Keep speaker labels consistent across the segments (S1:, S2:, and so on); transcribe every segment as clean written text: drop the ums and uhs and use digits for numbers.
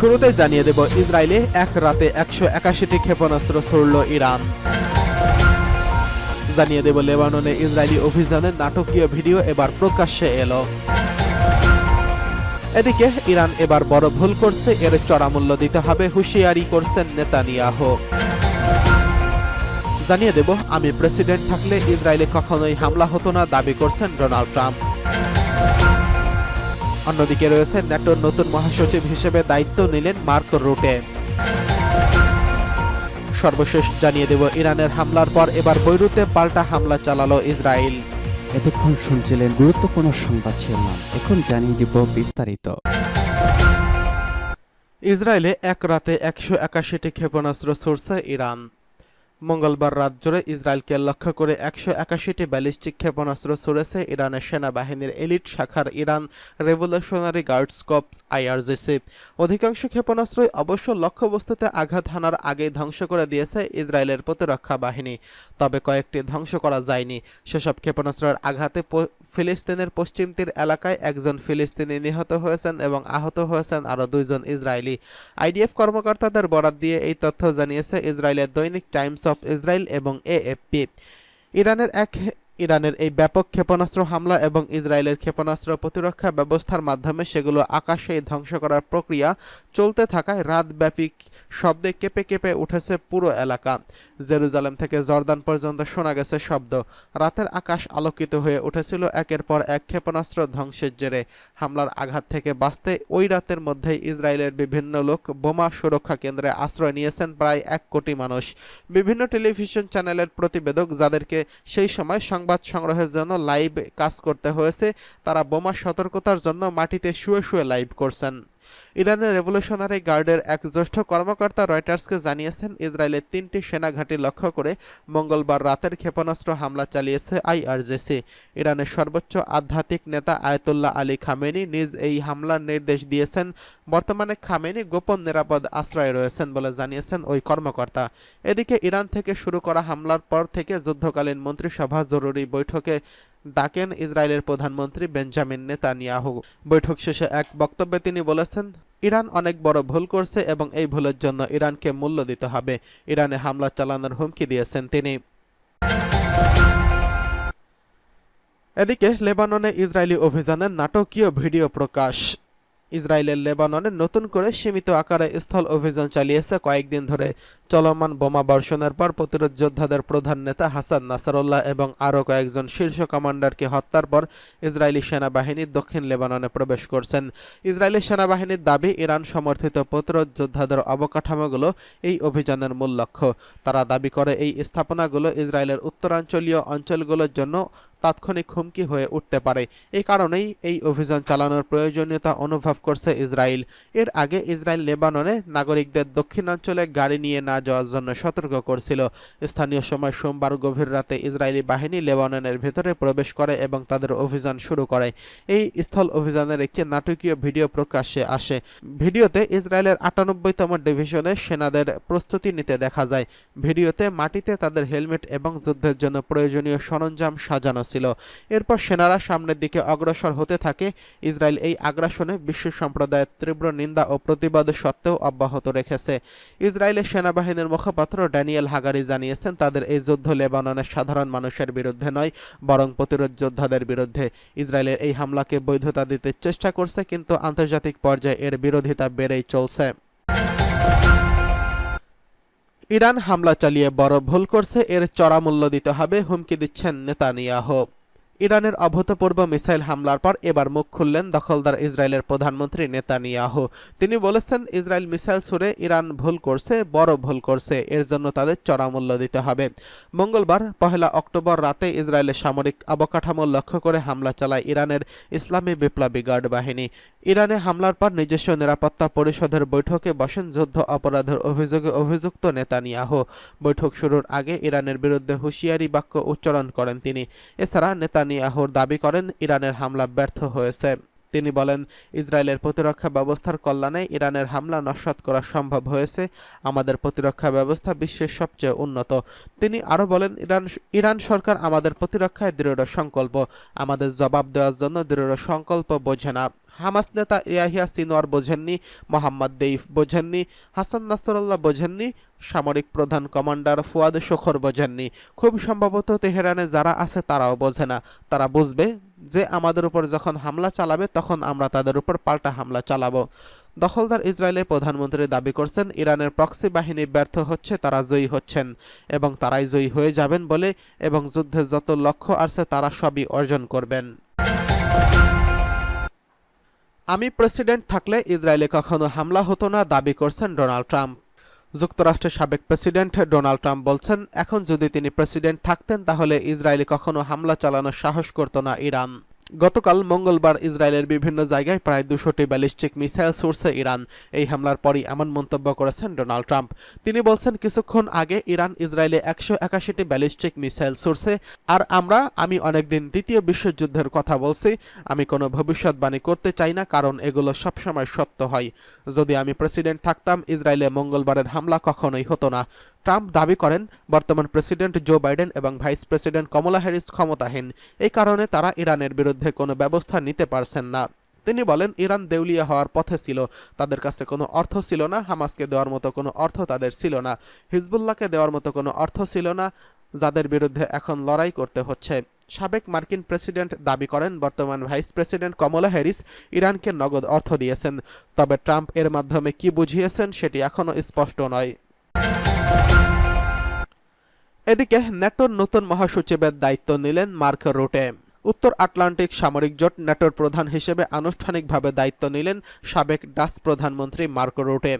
S1: শুরুতেই জানিয়ে দেব, ইসরায়েলে এক রাতে 181টি ক্ষেপণাস্ত্র ছুড়ল ইরান। জানিয়ে দেব, লেবাননে ইসরায়েলি অভিযানের নাটকীয় ভিডিও এবার প্রকাশ্যে এলো। এদিকে ইরান এবার বড় ভুল করছে, এর চড়া মূল্য দিতে হবে, হুঁশিয়ারি করছেন নেতানিয়াহু। জানিয়ে দেব, আমি প্রেসিডেন্ট থাকলে ইসরায়েলে কখনোই হামলা হতো না, দাবি করছেন ডোনাল্ড ট্রাম্প। অন্যদিকে রয়েছে ন্যাটোর নতুন মহাসচিব হিসেবে দায়িত্ব নিলেন মার্ক রুটে। সর্বশেষ জানিয়ে দেব, ইরানের হামলার পর এবার বৈরুতে পাল্টা হামলা চালালো ইসরায়েল।
S2: এতক্ষণ শুনছিলেন গুরুত্বপূর্ণ সংবাদ শিরোনাম, এখন জানিয়ে দিব বিস্তারিত।
S1: ইসরায়েলে এক রাতে 181টি ক্ষেপণাস্ত্র ছুড়ছে ইরান। মঙ্গলবার রাত জুড়ে ইসরায়েলকে লক্ষ্য করে 181টি ব্যালিস্টিক ক্ষেপণাস্ত্র ছুড়েছে ইরানের সেনাবাহিনীর এলিট শাখার Iran revolutionary guards corps IRGC। অধিকাংশ ক্ষেপণাস্ত্রই অবশ্য লক্ষ্যবস্তুতে আঘাত হানার আগেই ধ্বংস করে দিয়েছে ইসরায়েলের প্রতিরক্ষা বাহিনী, তবে কয়েকটি ধ্বংস করা যায়নি। সেসব ক্ষেপণাস্ত্রের আঘাতে ফিলিস্তিনের পশ্চিম তীর এলাকায় একজন ফিলিস্তিনি নিহত হয়েছেন এবং আহত হয়েছেন আরও 2 জন ইসরায়েলি। IDF কর্মকর্তাদের বরাত দিয়ে এই তথ্য জানিয়েছে ইসরায়েলের দৈনিক টাইমস অফ ইসরায়েল এবং AFP। ইরানের এই ব্যাপক ক্ষেপণাস্ত্র হামলা এবং ইসরায়েলের ক্ষেপণাস্ত্র প্রতিরক্ষা ব্যবস্থার মাধ্যমে সেগুলো আকাশেই ধ্বংস করার প্রক্রিয়া চলতে থাকায় রাতব্যাপী শব্দে কেঁপে কেঁপে উঠেছে পুরো এলাকা। জেরুজালেম থেকে জর্দান পর্যন্ত শোনা গেছে শব্দ। রাতের আকাশ আলোকিত হয়ে উঠেছিল একের পর এক ক্ষেপণাস্ত্র ধ্বংসের জেরে। হামলার আঘাত থেকে বাঁচতে ওই রাতের মধ্যেই ইসরায়েলের বিভিন্ন লোক বোমা সুরক্ষা কেন্দ্রে আশ্রয় নিয়েছেন প্রায় 1 কোটি মানুষ। বিভিন্ন টেলিভিশন চ্যানেলের প্রতিবেদক, যাদেরকে সেই সময় সংবাদ সংগ্রহের জন্য লাইভ কাজ করতে হয়েছে, তারা বোমা সতর্কতার জন্য মাটিতে শুয়ে শুয়ে লাইভ করছেন। ইরানের রেভলিউশনারি গার্ডের এক জ্যেষ্ঠ কর্মকর্তা রয়টার্সকে জানিয়েছেন, ইসরায়েলের 3টি সেনাঘাঁটি লক্ষ্য করে মঙ্গলবার রাতের ক্ষেপণাস্ত্র হামলা চালিয়েছে IRGC। ইরানের সর্বোচ্চ আধ্যাত্মিক নেতা আয়াতুল্লাহ আলী খামেনি নিজ এই হামলার নির্দেশ দিয়েছেন। বর্তমানে খামেনি গোপন নিরাপদ আশ্রয়ে রয়েছেন বলে জানিয়েছেন ওই কর্মকর্তা। এদিকে ইরান থেকে শুরু করা হামলার পর থেকে যুদ্ধকালীন মন্ত্রিসভা জরুরি বৈঠকে ডাকেন ইসরায়েলের প্রধানমন্ত্রী বেঞ্জামিন নেতানিয়াহু। বৈঠক শেষে এক বক্তব্যে তিনি বলেছেন, ইরান অনেক বড় ভুল করছে এবং এই ভুলের জন্য ইরানকে মূল্য দিতে হবে। ইরানে হামলা চালানোর হুমকি দিয়েছেন তিনি। এদিকে লেবাননে ইসরায়েলি অভিযানের নাটকীয় ভিডিও প্রকাশ। ইসরায়েলের লেবাননে নতুন করে সীমিত আকারে স্থল অভিযান চালিয়েছে কয়েকদিন ধরে। চলমান বোমা বর্ষণের পর প্রতিরোধ যোদ্ধাদের প্রধান নেতা হাসান নাসারুল্লাহ এবং আরও কয়েকজন শীর্ষ কমান্ডারকে হত্যার পর ইসরায়েলি সেনাবাহিনী দক্ষিণ লেবাননে প্রবেশ করছেন। ইসরায়েলি সেনাবাহিনীর দাবি, ইরান সমর্থিত প্রতিরোধ যোদ্ধাদের অবকাঠামোগুলো এই অভিযানের মূল লক্ষ্য। তারা দাবি করে এই স্থাপনাগুলো ইসরায়েলের উত্তরাঞ্চলীয় অঞ্চলগুলোর জন্য তাৎক্ষণিক হুমকি হয়ে উঠতে পারে। এই কারণেই এই অভিযান চালানোর প্রয়োজনীয়তা অনুভব করছে ইসরায়েল। এর আগে ইসরায়েল লেবাননে নাগরিকদের দক্ষিণাঞ্চলে গাড়ি নিয়ে না যাওয়ার জন্য সতর্ক করছিল। স্থানীয় সময় সোমবার গভীর রাতে ইসরায়েলি বাহিনী লেবাননের ভেতরে প্রবেশ করে এবং তাদের অভিযান শুরু করে। এই স্থল অভিযানের একটি নাটকীয় ভিডিও প্রকাশ্যে আসে। ভিডিওতে ইসরায়েলের 98তম ডিভিশনের সেনাদের প্রস্তুতি নিতে দেখা যায়। ভিডিওতে মাটিতে তাদের হেলমেট এবং যুদ্ধের জন্য প্রয়োজনীয় সরঞ্জাম সাজানো ছিল। এরপর সেনারা সামনের দিকে অগ্রসর হতে থাকে। ইসরায়েল এই আগ্রাসনে বিশ্ব সম্প্রদায়ের তীব্র নিন্দা ও প্রতিবাদ সত্ত্বেও অব্যাহত রেখেছে। ইসরায়েলের সেনাবাহিনীর মুখপাত্র ড্যানিয়েল হাগারি জানিয়েছেন, তাদের এই যুদ্ধ লেবাননের সাধারণ মানুষের বিরুদ্ধে নয়, বরং প্রতিরোধ যোদ্ধাদের বিরুদ্ধে। ইসরায়েলের এই হামলাকে বৈধতা দিতে চেষ্টা করছে, কিন্তু আন্তর্জাতিক পর্যায়ে এর বিরোধিতা বেড়েই চলছে। ইরান হামলা চালিয়ে বড় ভুল করছে, এর চড়া মূল্য দিতে হবে, হুমকি দিচ্ছেন নেতানিয়াহু। ইরানের অভূতপূর্ব মিসাইল হামলার পর এবার মুখ খুললেন দখলদার ইসরায়েলের প্রধানমন্ত্রী নেতানিয়াহু। তিনি বলেছেন, ইসরায়েল মিসাইল ছুড়ে ইরান ভুল করছে, বড় ভুল করছে, এর জন্য তাদের চড়া মূল্য দিতে হবে। মঙ্গলবার 1 অক্টোবর রাতে ইসরায়েলের সামরিক অবকাঠামো লক্ষ্য করে হামলা চালায় ইরানের ইসলামী বিপ্লবী গার্ড বাহিনী। ইরানে হামলার পর নিজস্ব নিরাপত্তা পরিষদের বৈঠকে বসেন যুদ্ধ অপরাধের অভিযোগে অভিযুক্ত নেতানিয়াহু। বৈঠক শুরুর আগে ইরানের বিরুদ্ধে হুঁশিয়ারি বাক্য উচ্চারণ করেন তিনি। এছাড়া নেতানিয়াহুর দাবি করেন, ইরানের হামলা ব্যর্থ হয়েছে। তিনি বলেন, ইসরায়েলের প্রতিরক্ষা ব্যবস্থার কল্যাণে ইরানের হামলা নস্যাৎ করা সম্ভব হয়েছে। আমাদের প্রতিরক্ষা ব্যবস্থা বিশ্বের সবচেয়ে উন্নত। তিনি আরও বলেন, ইরান সরকার আমাদের প্রতিরক্ষায় দৃঢ় সংকল্প, আমাদের জবাব দেওয়ার জন্য দৃঢ় সংকল্প বোঝে না। হামাস নেতা ইয়াহিয়া সিনওয়ার বোঝেননি, মোহাম্মদ দেইফ বোঝেননি, হাসান নাসরুল্লাহ বোঝেননি, সামরিক প্রধান কমান্ডার ফুয়াদ শোখর বোঝেননি। খুব সম্ভবত তেহরানে যারা আছে তারাও বোঝে না। তারা বুঝবে যে আমাদের উপর যখন হামলা চালাবে তখন আমরা তাদের উপর পাল্টা হামলা চালাবো। দখলদার ইসরায়েলের প্রধানমন্ত্রী দাবি করছেন ইরানের প্রক্সি বাহিনী ব্যর্থ হচ্ছে, তারা জয়ী হচ্ছেন এবং তারাই জয়ী হয়ে যাবেন বলে, এবং যুদ্ধের যত লক্ষ্য আছে তারা সবই অর্জন করবেন। আমি প্রেসিডেন্ট থাকলে ইসরায়েলে কখনো হামলা হতো না, দাবি করছেন ডোনাল্ড ট্রাম্প। যুক্তরাষ্ট্রের সাবেক প্রেসিডেন্ট ডোনাল্ড ট্রাম্প বলছেন, এখন যদি তিনি প্রেসিডেন্ট থাকতেন তাহলে ইসরায়েলে কখনো হামলা চালানোর সাহস করত না ইরান। গতকাল মঙ্গলবার ইসরায়েলের বিভিন্ন জায়গায় প্রায় 200টি ব্যালিস্টিক মিসাইল ছুড়ছে ইরান। এই হামলার পরই এমন মন্তব্য করেছেন ডোনাল্ড ট্রাম্প। তিনি বলছেন, কিছুক্ষণ আগে ইরান ইসরায়েলে 181টি ব্যালিস্টিক মিসাইল ছুড়ছে, আর আমি অনেকদিন দ্বিতীয় বিশ্বযুদ্ধের কথা বলছি। আমি কোনো ভবিষ্যৎবাণী করতে চাই না, কারণ এগুলো সবসময় সত্য হয়। যদি আমি প্রেসিডেন্ট থাকতাম ইসরায়েলে মঙ্গলবারের হামলা কখনোই হতো না। ট্রাম্প দাবি করেন, বর্তমান প্রেসিডেন্ট জো বাইডেন এবং ভাইস প্রেসিডেন্ট কমলা হ্যারিস ক্ষমতাহীন, এই কারণে তারা ইরানের বিরুদ্ধে কোনো ব্যবস্থা নিতে পারছেন না। তিনি বলেন, ইরান দেউলিয়া হওয়ার পথে ছিল, তাদের কাছে কোনো অর্থ ছিল না, হামাসকে দেওয়ার মতো কোনো অর্থ তাদের ছিল না, হিজবুল্লাহকে দেওয়ার মতো কোনো অর্থ ছিল না, যাদের বিরুদ্ধে এখন লড়াই করতে হচ্ছে। সাবেক মার্কিন প্রেসিডেন্ট দাবি করেন, বর্তমান ভাইস প্রেসিডেন্ট কমলা হ্যারিস ইরানকে নগদ অর্থ দিয়েছেন, তবে ট্রাম্প এর মাধ্যমে কি বুঝিয়েছেন সেটি এখনও স্পষ্ট নয়। এদিকে ন্যাটোর নতুন মহাসচিবের দায়িত্ব নিলেন মার্ক রুটে। উত্তর আটলান্টিক সামরিক জোট ন্যাটোর প্রধান হিসেবে আনুষ্ঠানিকভাবে দায়িত্ব নিলেন সাবেক ডাচ প্রধানমন্ত্রী মার্ক রুটে।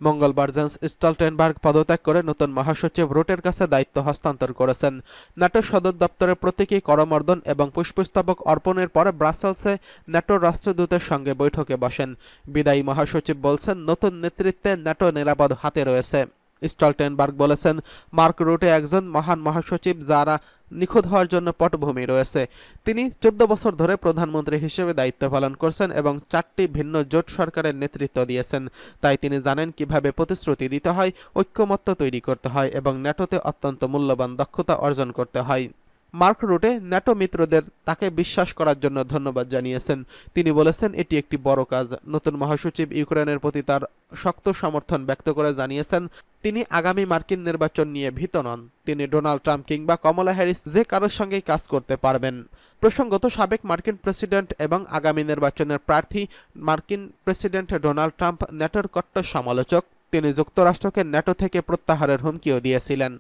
S1: মঙ্গলবার জেন্স স্টলটেনবার্গ পদত্যাগ করে নতুন মহাসচিব রুটের কাছে দায়িত্ব হস্তান্তর করেছেন। ন্যাটোর সদর দপ্তরের প্রতীকী করমর্দন এবং পুষ্পস্তবক অর্পণের পরে ব্রাসেলসে ন্যাটোর রাষ্ট্রদূতের সঙ্গে বৈঠকে বসেন। বিদায়ী মহাসচিব বলছেন, নতুন নেতৃত্বে ন্যাটো নিরাপদ হাতে রয়েছে। স্টলটেনবার্গ বলেছেন, মার্ক রুটে একজন মহান মহাসচিব যারা নিখোঁজ হওয়ার জন্য পটভূমি রয়েছে। তিনি 14 বছর ধরে প্রধানমন্ত্রী হিসেবে দায়িত্ব পালন করছেন এবং 4টি ভিন্ন জোট সরকারের নেতৃত্ব দিয়েছেন। তাই তিনি জানেন কিভাবে প্রতিশ্রুতি দিতে হয়, ঐক্যমত্য তৈরি করতে হয় এবং ন্যাটোতে অত্যন্ত মূল্যবান দক্ষতা অর্জন করতে হয়। মার্ক রুটে ন্যাটো মিত্রদের তাকে বিশ্বাস করার জন্য ধন্যবাদ জানিয়েছেন। তিনি বলেছেন, এটি একটি বড় কাজ। নতুন মহাসচিব ইউক্রেনের প্রতি তার শক্ত সমর্থন ব্যক্ত করে জানিয়েছেন, তিনি আগামী মার্কিন নির্বাচন নিয়ে ভীত নন। তিনি ডোনাল্ড ট্রাম্প কিংবা কমলা হ্যারিস যে কারোর সঙ্গেই কাজ করতে পারবেন। প্রসঙ্গত, সাবেক মার্কিন প্রেসিডেন্ট এবং আগামী নির্বাচনের প্রার্থী মার্কিন প্রেসিডেন্ট ডোনাল্ড ট্রাম্প ন্যাটোর কট্টর সমালোচক। তিনি যুক্তরাষ্ট্রকে ন্যাটো থেকে প্রত্যাহারের হুমকিও দিয়েছিলেন।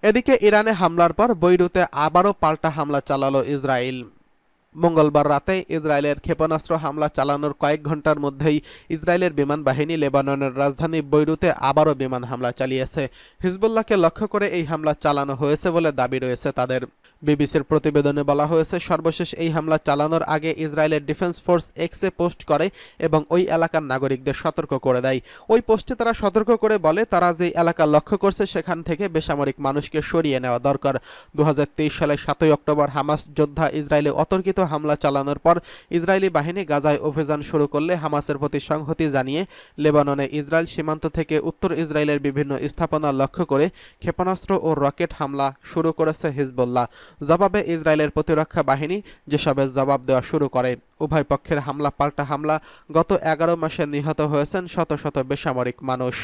S1: এদিকে ইরানে হামলার পর বৈরুতে আবারও পাল্টা হামলা চালালো ইসরায়েল। মঙ্গলবার রাতে ইসরায়েলের ক্ষেপণাস্ত্র হামলা চালানোর কয়েক ঘন্টার মধ্যেই ইসরায়েলের বিমান বাহিনী লেবাননের রাজধানী বৈরুতে আবারও বিমান হামলা চালিয়েছে। হিজবুল্লাহকে লক্ষ্য করে এই হামলা চালানো হয়েছে বলে দাবি রয়েছে তাদের। বিবিসির প্রতিবেদনে বলা হয়েছে, সর্বশেষ এই হামলা চালানোর আগে ইসরায়েলের ডিফেন্স ফোর্স এক্সে পোস্ট করে এবং ওই এলাকার নাগরিকদের সতর্ক করে দেয়। ওই পোস্টে তারা সতর্ক করে বলে, তারা যে এলাকা লক্ষ্য করছে সেখান থেকে বেসামরিক মানুষকে সরিয়ে নেওয়া দরকার। 2023 সালের 7 অক্টোবর হামাস যোদ্ধা ইসরায়েলে অতর্কিত হামলা চালানোর পর ইসরায়েলি বাহিনী গাজায় অভিযান শুরু করলে হামাসের প্রতি সংহতি জানিয়ে লেবাননে ইসরায়েল সীমান্ত থেকে উত্তর ইসরায়েলের বিভিন্ন স্থাপনা লক্ষ্য করে ক্ষেপণাস্ত্র ও রকেট হামলা শুরু করেছে হিজবুল্লাহ। জবাবে ইসরায়েলের প্রতিরক্ষা বাহিনী যেসবের জবাব দেওয়া শুরু করে। উভয় পক্ষের হামলা পাল্টা হামলা। গত 11 মাসে নিহত হয়েছেন শত শত বেসামরিক মানুষ।